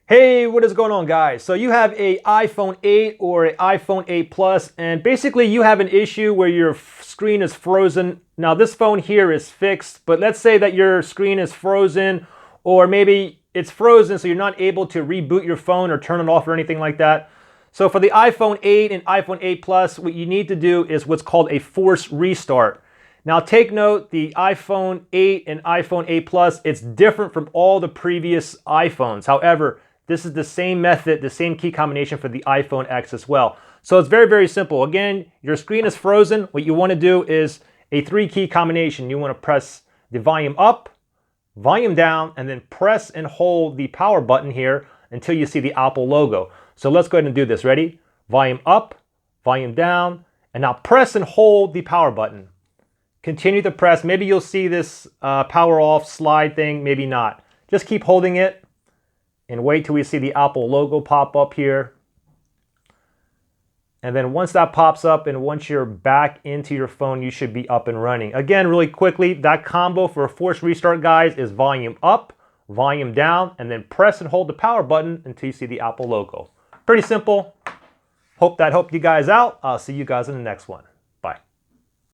Hey, what is going on, guys? So you have a iPhone 8 or an iPhone 8 Plus, and basically you have an issue where your screen is frozen. Now this phone here is fixed, but let's say that your screen is frozen, or maybe it's frozen so you're not able to reboot your phone or turn it off or anything like that. So for the iPhone 8 and iPhone 8 Plus, what you need to do is what's called a forced restart. Now take note, the iPhone 8 and iPhone 8 Plus, it's different from all the previous iPhones. However, this is the same method, the same key combination for the iPhone X as well. So it's very, very simple. Again, your screen is frozen. What you want to do is a 3-key combination. You want to press the volume up, volume down, and then press and hold the power button here until you see the Apple logo. So let's go ahead and do this. Ready? Volume up, volume down, and now press and hold the power button. Continue to press. Maybe you'll see this power off slide thing, maybe not. Just keep holding it and wait till we see the Apple logo pop up here. And then once that pops up and once you're back into your phone, you should be up and running. Again, really quickly, that combo for a forced restart, guys, is volume up, volume down, and then press and hold the power button until you see the Apple logo. Pretty simple. Hope that helped you guys out. I'll see you guys in the next one.